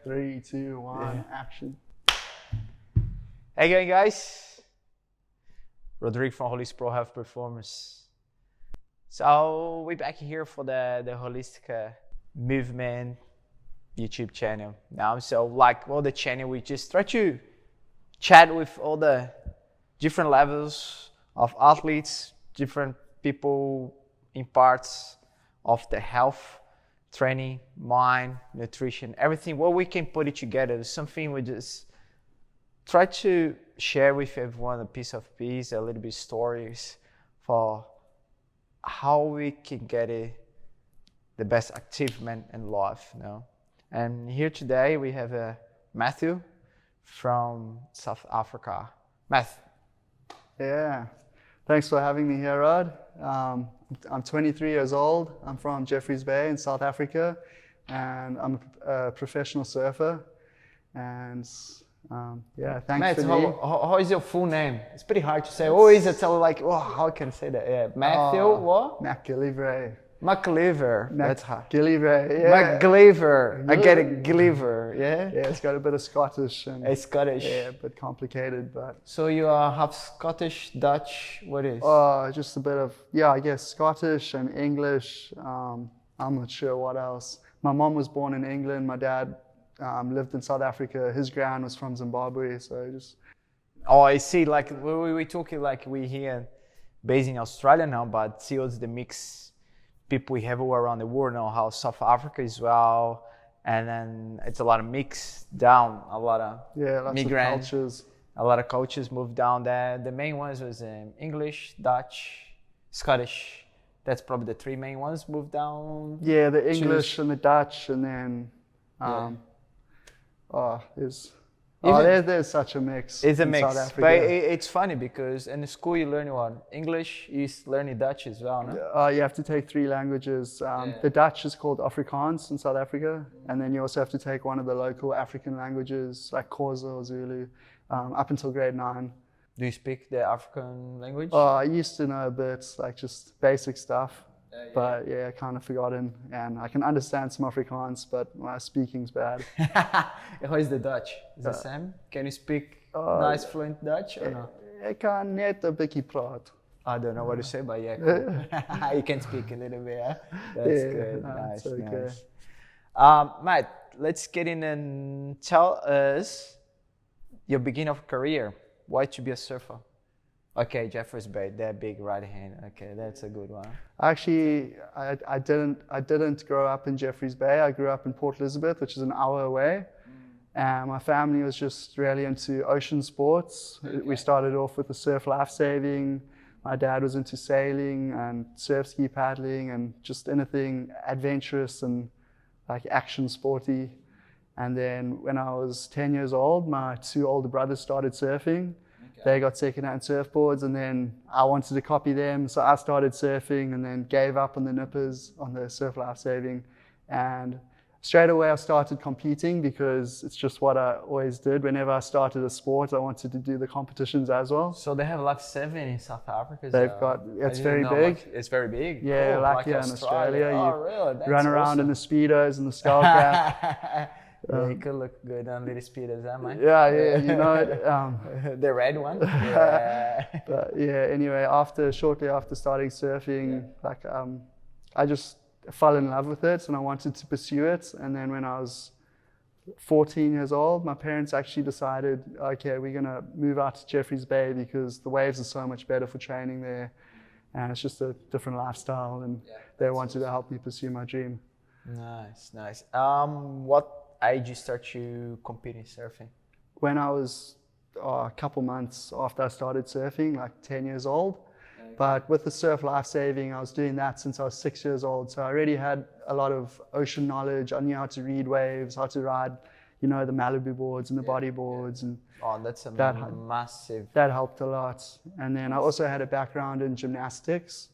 3, 2, 1, action. Hey again, guys. Rodrigo from Holistic Pro Health Performance. So we're back here for the Holistic Movement YouTube channel now. So like all the channel, we just try to chat with all the different levels of athletes, different people in parts of the health, training, mind, nutrition, everything. Well, we can put it together. It's something we just try to share with everyone a piece, a little bit stories for how we can get the best achievement in life, you know. And here today we have Matthew from South Africa. Matthew. Yeah, thanks for having me here, Rod. I'm 23 years old. I'm from Jeffreys Bay in South Africa, and I'm a professional surfer. And yeah, thanks Matthew, for me. how is your full name? It's pretty hard to say. Always I tell like, oh, how can I say that? Yeah, Matthew, what? McGillivray. McGillivray. That's hard. McGillivray, yeah. McGillivray. I get it, Gilliver, yeah? Yeah, it's got a bit of Scottish. And, It's Scottish. yeah, a bit complicated, but... So you are half Scottish, Dutch, what is? Just a bit of, yeah, I guess Scottish and English. I'm not sure what else. My mom was born in England. My dad lived in South Africa. His gran was from Zimbabwe, so just... Oh, I see, like we talking like we here based in Australia now, but see what's the mix people we have all around the world now, how South Africa as well, and then it's a lot of mix down, a lot of lots migrants, of cultures. A lot of cultures moved down there. The main ones was English, Dutch, Scottish. That's probably the three main ones moved down. Yeah, the English and the Dutch, and then there's such a mix. It's a in mix, South Africa. but it's funny because in the school you learn what? English, you learn Dutch as well, no? You have to take 3 languages. The Dutch is called Afrikaans in South Africa, and then you also have to take one of the local African languages like Xhosa or Zulu up until grade 9. Do you speak the African language? I used to know a bit, like just basic stuff, but yeah, kind of forgotten. And I can understand some Afrikaans, but my speaking's bad. How is the Dutch? Is it Sam? Can you speak nice fluent Dutch or no? Ik kan net een beetje praten. I don't know what to say, but yeah, cool. You can speak a little bit, yeah? That's good. Nice, okay. nice. Matt, let's get in and tell us your beginning of career. Why to be a surfer? Okay, Jeffreys Bay, that big right hand. Okay, that's a good one. Actually, I didn't grow up in Jeffreys Bay. I grew up in Port Elizabeth, which is an hour away. And my family was just really into ocean sports. Okay. We started off with the surf life saving. My dad was into sailing and surf ski paddling and just anything adventurous and like action sporty. And then when I was 10 years old, my 2 older brothers started surfing. Okay. They got secondhand surfboards, and then I wanted to copy them. So I started surfing and then gave up on the nippers, on the surf life saving. And straight away I started competing because it's just what I always did. Whenever I started a sport, I wanted to do the competitions as well. So they have like 7 in South Africa? They've got, it's very big. Like, it's very big? Yeah, cool. Like here in Australia. Really? That's run around awesome. in the Speedos and the skull cap. Yeah, you could look good on little speeders, huh, man? Yeah, you know it. The red one? Yeah. But yeah, anyway, shortly after starting surfing, I just fell in love with it and I wanted to pursue it. And then when I was 14 years old, my parents actually decided, okay, we're going to move out to Jeffreys Bay because the waves are so much better for training there. And it's just a different lifestyle, and they wanted to help me pursue my dream. Nice, nice. What age you start to compete in surfing? When I was a couple months after I started surfing, like 10 years old. Okay. But with the surf life saving, I was doing that since I was 6 years old. So I already had a lot of ocean knowledge. I knew how to read waves, how to ride, the Malibu boards and the body boards. And that's massive. That helped a lot. And then I also had a background in gymnastics.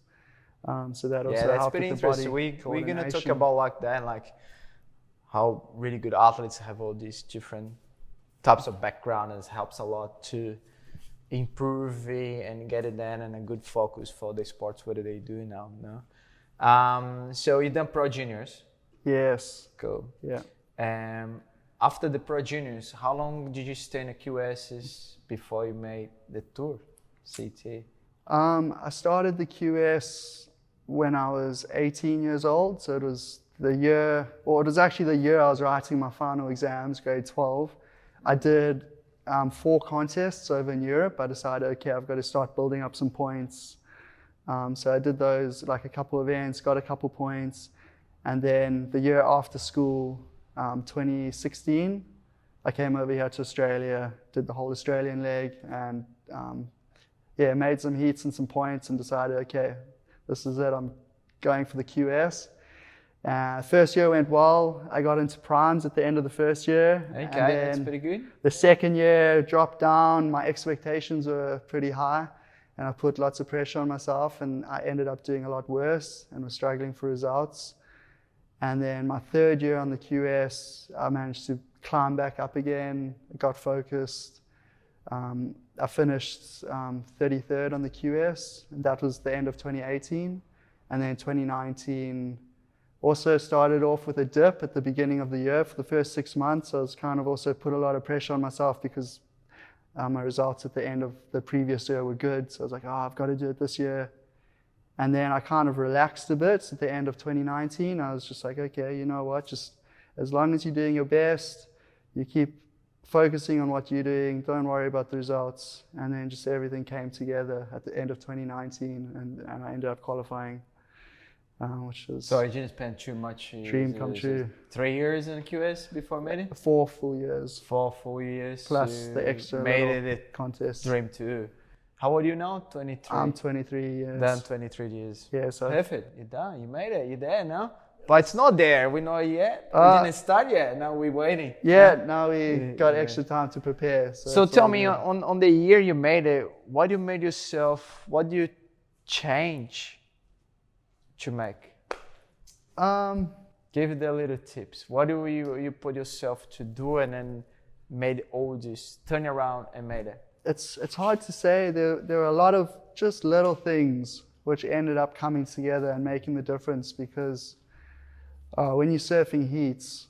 So that also helped with the body coordination. We're going to talk about like that, like how really good athletes have all these different types of background, and it helps a lot to improve and get it in and a good focus for the sports, what they do now. No? So you done pro juniors? Yes. Cool. Yeah. After the Pro Juniors, how long did you stay in the QSs before you made the tour, CT? I started the QS when I was 18 years old, so it was the year, or it was actually the year I was writing my final exams, grade 12. I did 4 contests over in Europe. I decided, okay, I've got to start building up some points. So I did those, like a couple events, got a couple points. And then the year after school, 2016, I came over here to Australia, did the whole Australian leg, and made some heats and some points and decided, okay, this is it, I'm going for the QS. First year went well. I got into primes at the end of the first year. Okay, that's pretty good. The second year dropped down. My expectations were pretty high, and I put lots of pressure on myself, and I ended up doing a lot worse and was struggling for results. And then my third year on the QS, I managed to climb back up again, got focused. I finished 33rd on the QS, and that was the end of 2018. And then 2019, also started off with a dip at the beginning of the year. For the first 6 months, I was kind of also put a lot of pressure on myself because my results at the end of the previous year were good. So I was like, I've got to do it this year. And then I kind of relaxed a bit at the end of 2019. I was just like, okay, you know what, just as long as you're doing your best, you keep focusing on what you're doing, don't worry about the results. And then just everything came together at the end of 2019, and I ended up qualifying. Which was so I didn't spend too much. Dream come true. 3 years in QS before made it? 4 full years. 4 full years. Plus the extra made it contest. Dream too. How old are you now? 23? I'm 23 years. Then 23 years. Yeah, so. Perfect. You're done. You made it. You're there now. But it's not there. We know it yet. We didn't start yet. Now we're waiting. Yeah, now we got extra time to prepare. So tell me, on the year you made it, what you made yourself, what do you change to make? Give it a little tips. What do you put yourself to do and then made all this, turn around and made it? It's hard to say. There are a lot of just little things which ended up coming together and making the difference, because when you're surfing heats,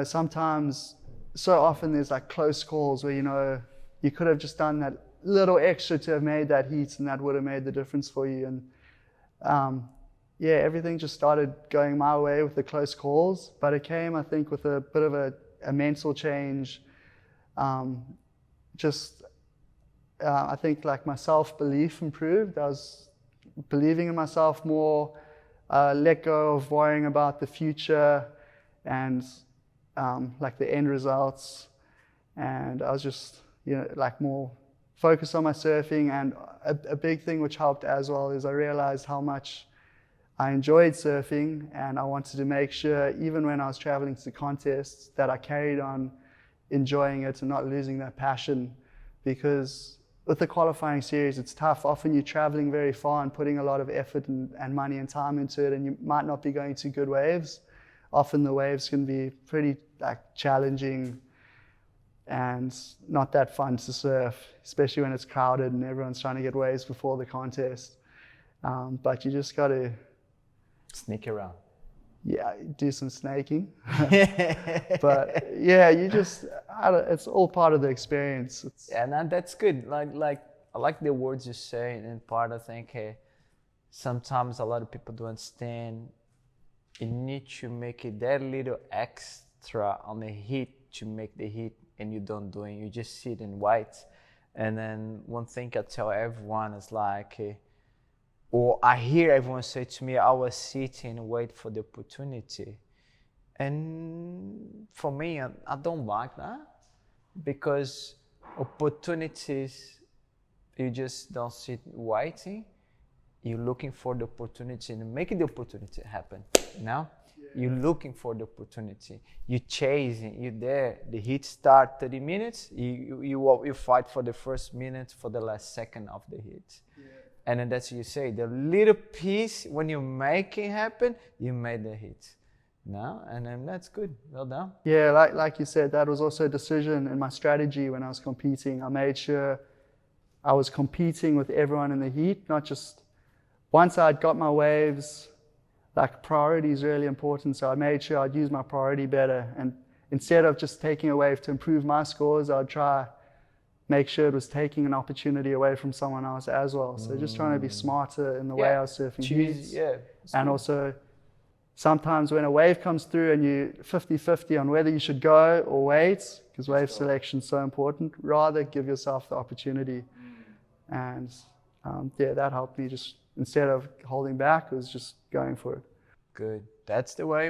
sometimes, so often there's like close calls where, you could have just done that little extra to have made that heat, and that would have made the difference for you. And everything just started going my way with the close calls, but it came, I think, with a bit of a mental change. I think like my self-belief improved. I was believing in myself more, let go of worrying about the future and like the end results. And I was just, like more focused on my surfing. And a big thing which helped as well is I realized how much I enjoyed surfing, and I wanted to make sure, even when I was traveling to contests, that I carried on enjoying it and not losing that passion. Because with the qualifying series, it's tough. Often you're traveling very far and putting a lot of effort and money and time into it, and you might not be going to good waves. Often the waves can be pretty challenging and not that fun to surf, especially when it's crowded and everyone's trying to get waves before the contest. But you just got to sneak around. Yeah, do some snaking. But it's all part of the experience. And that's good. Like I like the words you say, and part I think sometimes a lot of people don't understand. You need to make it that little extra on the heat to make the heat, and you don't do it. You just sit and wait. And then one thing I tell everyone is like, or I hear everyone say to me, I was sitting and wait for the opportunity. And for me, I don't like that, because opportunities, you just don't sit waiting. You're looking for the opportunity and making the opportunity happen. You're looking for the opportunity. You're chasing. You're there. The heat start 30 minutes. You fight for the first minute, for the last second of the heat. Yeah. And then that's what you say. The little piece, when you make it happen, you made the hit. And then that's good. Well done. Yeah, like you said, that was also a decision in my strategy when I was competing. I made sure I was competing with everyone in the heat, not just once I'd got my waves. Like priority is really important, so I made sure I'd use my priority better. And instead of just taking a wave to improve my scores, I'd try make sure it was taking an opportunity away from someone else as well. So just trying to be smarter in the way I was surfing heats. And also sometimes when a wave comes through and you 50-50 on whether you should go or wait, because wave selection is so important, rather give yourself the opportunity. And that helped me, just instead of holding back, it was just going for it. Good. That's the way,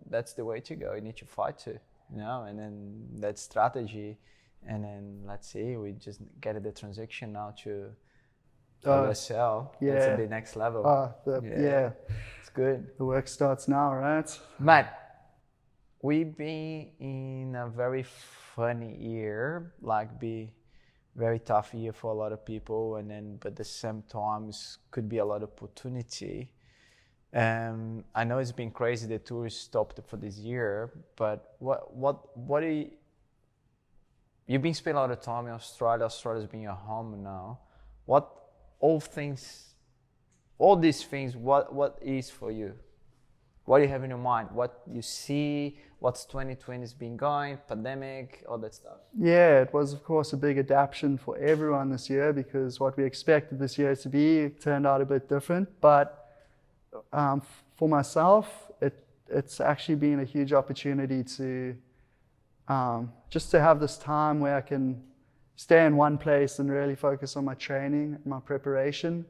that's the way to go. You need to fight to, and then that strategy. And then let's see, we just get the transition now to WSL. That's the next level. It's good. The work starts now, right? Matt, we've been in a very funny year, be very tough year for a lot of people, but at the same time could be a lot of opportunity. I know it's been crazy, the tour stopped for this year, but what do you, you've been spending a lot of time in Australia. Australia's been your home now. All these things, what is for you? What do you have in your mind? What you see? What's 2020 has been going? Pandemic, all that stuff. Yeah, it was of course a big adaptation for everyone this year, because what we expected this year to be turned out a bit different. But for myself, it's actually been a huge opportunity to just to have this time where I can stay in one place and really focus on my training and my preparation.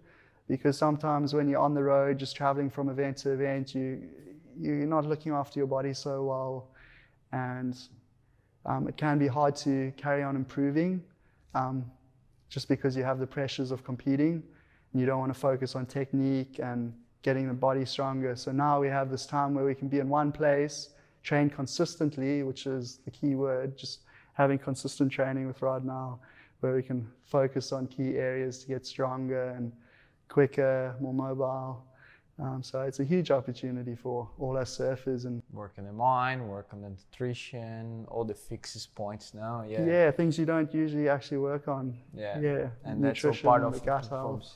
Because sometimes when you're on the road, just traveling from event to event, you're not looking after your body so well, and it can be hard to carry on improving just because you have the pressures of competing and you don't want to focus on technique and getting the body stronger. So now we have this time where we can be in one place, train consistently, which is the key word, just having consistent training with Rod now, where we can focus on key areas to get stronger and quicker, more mobile. So it's a huge opportunity for all our surfers. And work on the mind, work on the nutrition, all the fixes points now. Yeah, things you don't usually actually work on. And that's all part of the gut health.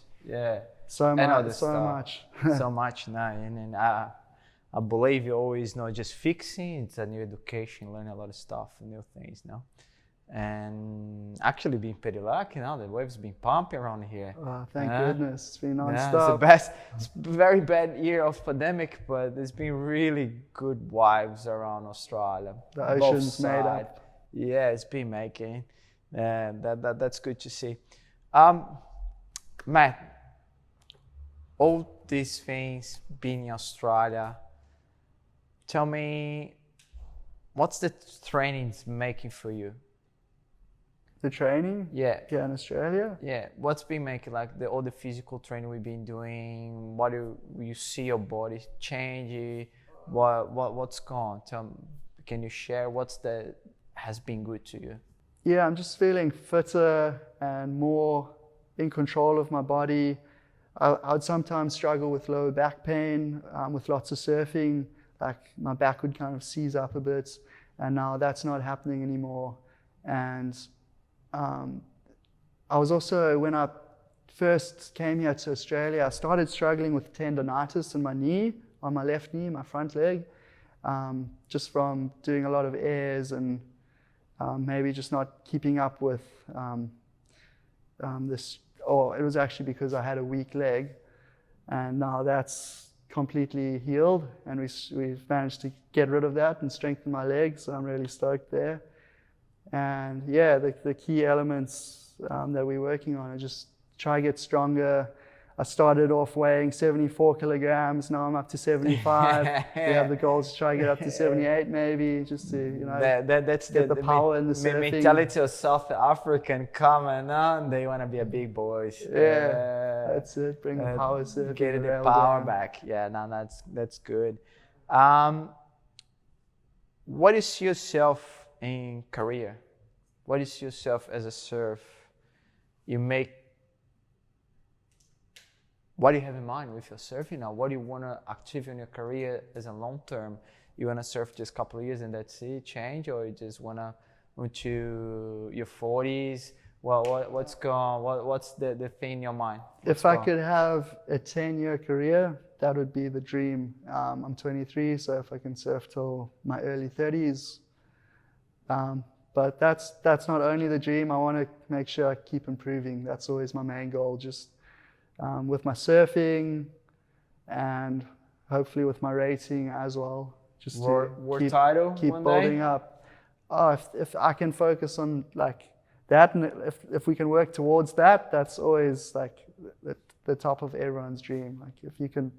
So much. So much now. And I believe you always know just fixing, it's a new education, learn a lot of stuff, new things now. And actually been pretty lucky now, the waves been pumping around here. Oh, thank goodness, it's been non-stop. It's the best. It's a very bad year of pandemic, but there's been really good waves around Australia. The ocean's made up. Yeah, it's been making. That's good to see. Matt, all these things being in Australia, tell me, what's the trainings making for you? The training? Yeah. Here in Australia? Yeah. What's been making, all the physical training we've been doing? What do you see your body changing? What's gone? Can you share has been good to you? Yeah, I'm just feeling fitter and more in control of my body. I'd sometimes struggle with lower back pain with lots of surfing. My back would kind of seize up a bit, and now that's not happening anymore. And I was also, when I first came here to Australia, I started struggling with tendonitis in my knee, on my left knee, my front leg, just from doing a lot of airs and maybe just not keeping up with this. Or it was actually because I had a weak leg, and now that's completely healed, and we've managed to get rid of that and strengthen my legs, so I'm really stoked there. And yeah, the key elements that we're working on are just try to get stronger. I started off weighing 74 kilograms, now I'm up to 75. We have the goals to try to get up to 78 maybe, just to that's get the power in the surfing. Mentality of South African coming on, they want to be a big boys. That's it, bring the power surfing. Get the power back. Yeah, no, that's good. What do you see yourself in career? What do you see yourself as a surf? What do you have in mind with your surfing now? What do you want to achieve in your career as a long term? You want to surf just a couple of years and that's it, change, or you just want to move to your 40s? What's the thing in your mind? If I could have a 10-year career, that would be the dream. I'm 23, so if I can surf till my early 30s, But that's not only the dream. I want to make sure I keep improving. That's always my main goal. Just with my surfing, and hopefully with my rating as well. Just World title keep one building day? up. Oh, if I can focus on like that, and if we can work towards that, that's always like the top of everyone's dream. Like if you can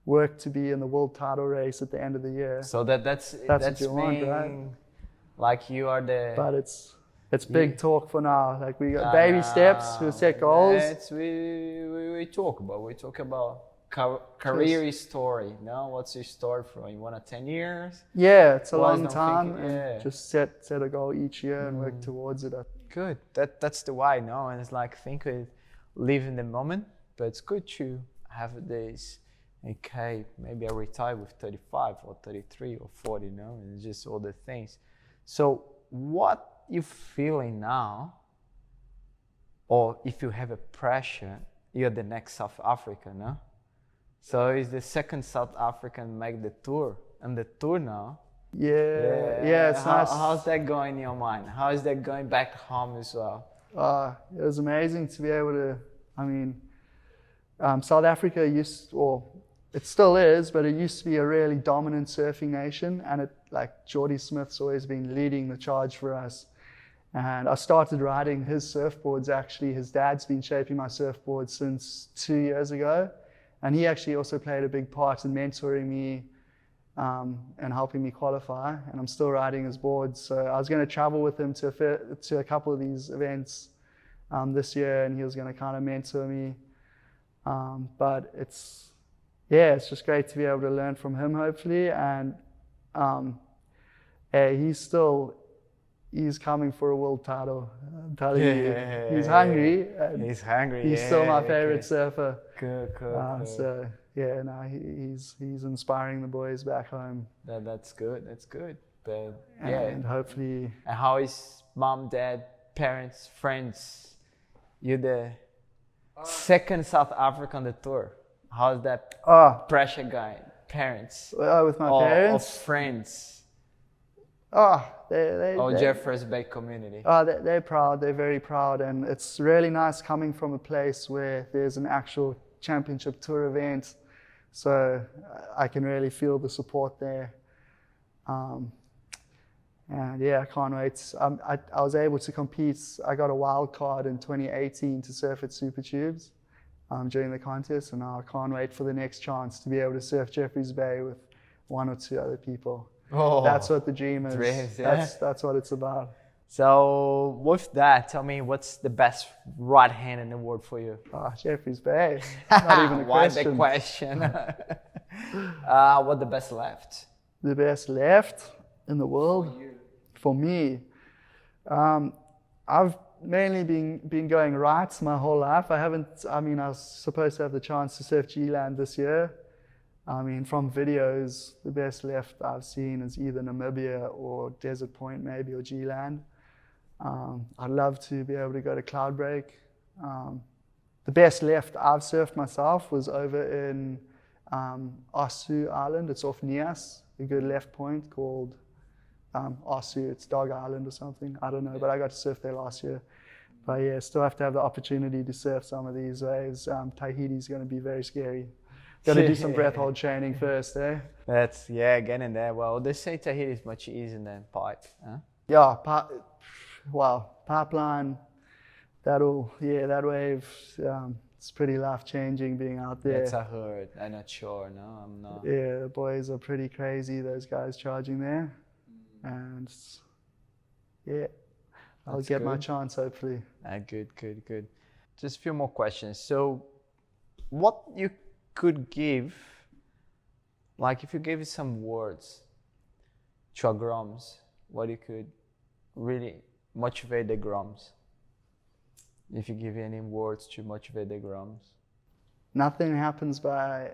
work to be in the world title race at the end of the year. So that's what you want, right? Like you are the. But it's big talk for now. Like we got baby steps, we set goals. We talk about career story. No, what's your story for? You want 10 years? Yeah, it's a Why is long not time. thinking- And yeah. just set a goal each year and work towards it. Good. That's the why, no? And it's like think we live in the moment, but it's good to have this. Okay, maybe I retire with 35 or 33 or 40, no? And it's just all the things. So what you feeling now, or if you have a pressure, you're the next South Africa, no? So is the second South African make the tour, and the tour now. Yeah, it's nice. How's that going in your mind? How is that going back home as well? It was amazing to be able to. I mean, South Africa it still is, but it used to be a really dominant surfing nation, and Geordie Smith's always been leading the charge for us. And I started riding his surfboards actually. His dad's been shaping my surfboard since 2 years ago, and he actually also played a big part in mentoring me and helping me qualify. And I'm still riding his boards, so I was going to travel with him to a couple of these events this year, and he was going to kind of mentor me. But it's just great to be able to learn from him, hopefully. And he's coming for a world title. I'm telling you, he's hungry. He's hungry. He's still my favorite surfer. Good. So he's inspiring the boys back home. That's good. But and hopefully. And how is mom, dad, parents, friends? You're the second South African on the tour. How's that pressure guy? Parents? With my parents? Or friends? They Jeffreys Bay community? They're proud. They're very proud. And it's really nice coming from a place where there's an actual championship tour event. So I can really feel the support there. And I can't wait. I was able to compete. I got a wild card in 2018 to surf at Super Tubes during the contest, and now I can't wait for the next chance to be able to surf Jeffreys Bay with 1 or 2 other people. That's what the dream is. Dreams, yeah. That's what it's about. So with that, tell me what's the best right hand in the world for you? Jeffreys Bay. Not even a Why question. the question? What the best left? The best left in the world? For me, I've mainly been going right my whole life. I was supposed to have the chance to surf G-Land this year. From videos, the best left I've seen is either Namibia or Desert Point maybe, or G-Land. I'd love to be able to go to Cloudbreak. The best left I've surfed myself was over in Asu Island. It's off Nias, a good left point called Asu. It's Dog Island or something. I don't know, but I got to surf there last year. But still have to have the opportunity to surf some of these waves. Tahiti's going to be very scary. Got to do some breath hold training first, eh? That's getting there. Well, they say Tahiti is much easier than pipe, huh? Yeah, pipeline. That wave. It's pretty life-changing being out there. That's I heard. I'm not sure. No, I'm not. Yeah, the boys are pretty crazy. Those guys charging there, and I'll get my chance hopefully. Good. Just a few more questions. So, what you could give, like if you gave some words to our Groms, what you could really motivate the Groms? If you give any words to motivate the Groms? Nothing happens by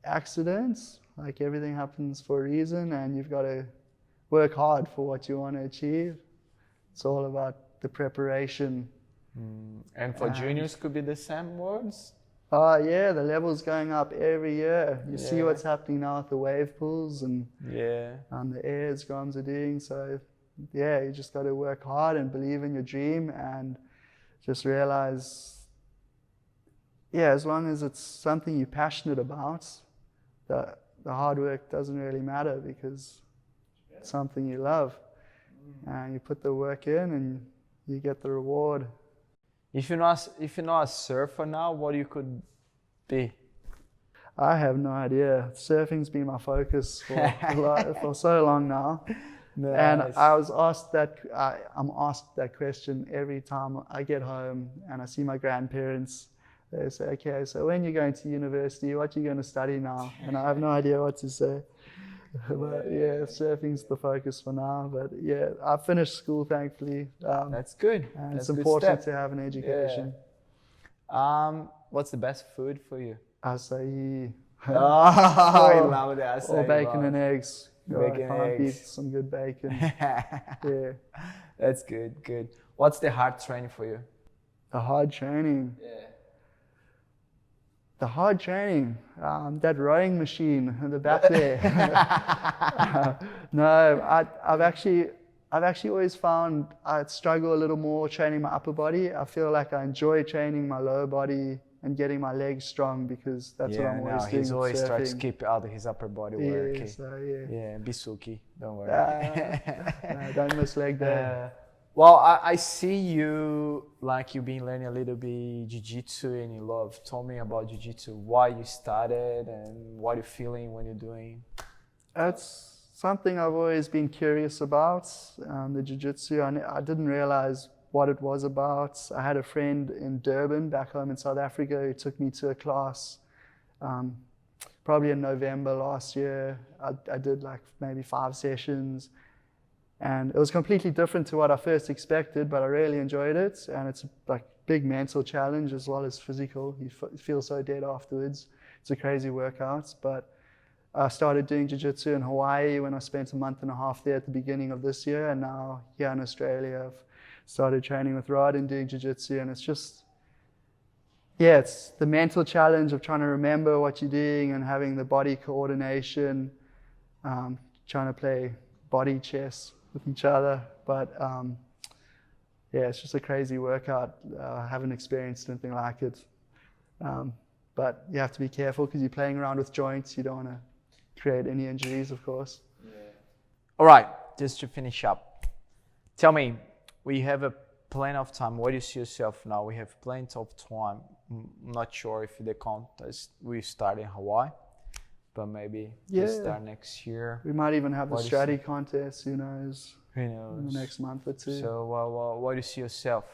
accidents. Like everything happens for a reason, and you've got to work hard for what you want to achieve. It's all about the preparation. And for juniors could be the same words? The level's going up every year. You see what's happening now with the wave pools and the airs Groms are doing. So yeah, you just got to work hard and believe in your dream and just realize, yeah, as long as it's something you're passionate about, the hard work doesn't really matter because it's something you love. And you put the work in and you get the reward. If you're not a surfer now, what you could be? I have no idea. Surfing's been my focus for so long now. Nice. And I was asked I'm asked that question every time I get home and I see my grandparents. They say, okay, so when you're going to university, what are you going to study now? And I have no idea what to say. But yeah, surfing's the focus for now. But yeah, I finished school, thankfully. That's good. And That's it's important to have an education. Yeah. What's the best food for you? Acai. Oh, I love that. Or bacon and eggs. Bacon and can't beat eggs. some good bacon. Yeah. That's good, good. What's the hard training for you? The hard training. Yeah. The hard training, that rowing machine in the back there. No, I've actually always found I struggle a little more training my upper body. I feel like I enjoy training my lower body and getting my legs strong because that's what I'm always doing. He's always surfing. trying to keep out of his upper body work. Yeah, so yeah. Yeah, be sulky, don't worry. No, don't miss leg day. Well, I see you, like you've been learning a little bit jiu-jitsu and you love. Tell me about jiu-jitsu, why you started and what you're feeling when you're doing. That's something I've always been curious about, the jiu-jitsu. I didn't realize what it was about. I had a friend in Durban, back home in South Africa, who took me to a class probably in November last year. I did like maybe 5 sessions. And it was completely different to what I first expected, but I really enjoyed it. And it's like big mental challenge as well as physical. You feel so dead afterwards. It's a crazy workout. But I started doing jiu-jitsu in Hawaii when I spent a month and a half there at the beginning of this year. And now here in Australia, I've started training with Rod and doing jiu-jitsu. And it's just, yeah, it's the mental challenge of trying to remember what you're doing and having the body coordination, trying to play body chess with each other, but yeah, it's just a crazy workout. I haven't experienced anything like it, but you have to be careful because you're playing around with joints. You don't want to create any injuries, of course. Yeah. All right, just to finish up, tell me, we have a plenty of time. Where do you see yourself now? We have plenty of time. I'm not sure if the contest we start in Hawaii, but maybe we start next year. We might even have the strategy contest, who knows? Who knows? In the next month or two. So where do you see yourself?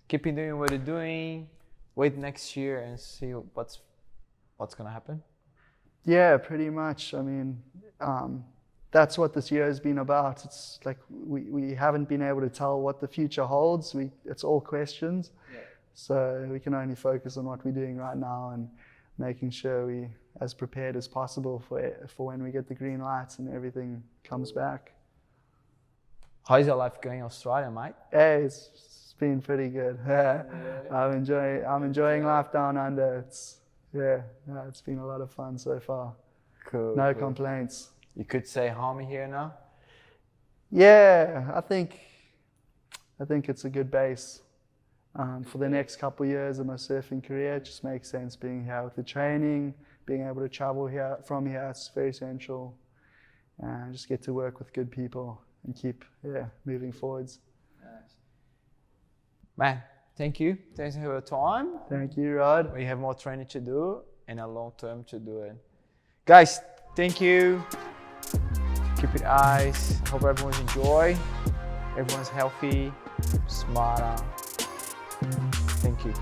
Keeping doing what you're doing, wait next year and see what's gonna happen? Yeah, pretty much. I mean, that's what this year has been about. It's like we haven't been able to tell what the future holds. It's all questions. Yeah. So we can only focus on what we're doing right now and making sure we as prepared as possible for when we get the green lights and everything comes back. How's your life going in Australia, mate? Hey, it's been pretty good. I'm enjoying life down under. It's been a lot of fun so far. Cool. No complaints. You could say home here now? Yeah, I think it's a good base. For the next couple of years of my surfing career, it just makes sense being here with the training, being able to travel from here, it's very essential. And just get to work with good people and keep moving forwards. Nice. Man, thank you. Thanks for your time. Thank you, Rod. We have more training to do and a long term to do it. Guys, thank you. Keep it eyes. Hope everyone's enjoy. Everyone's healthy, smarter. Thank you.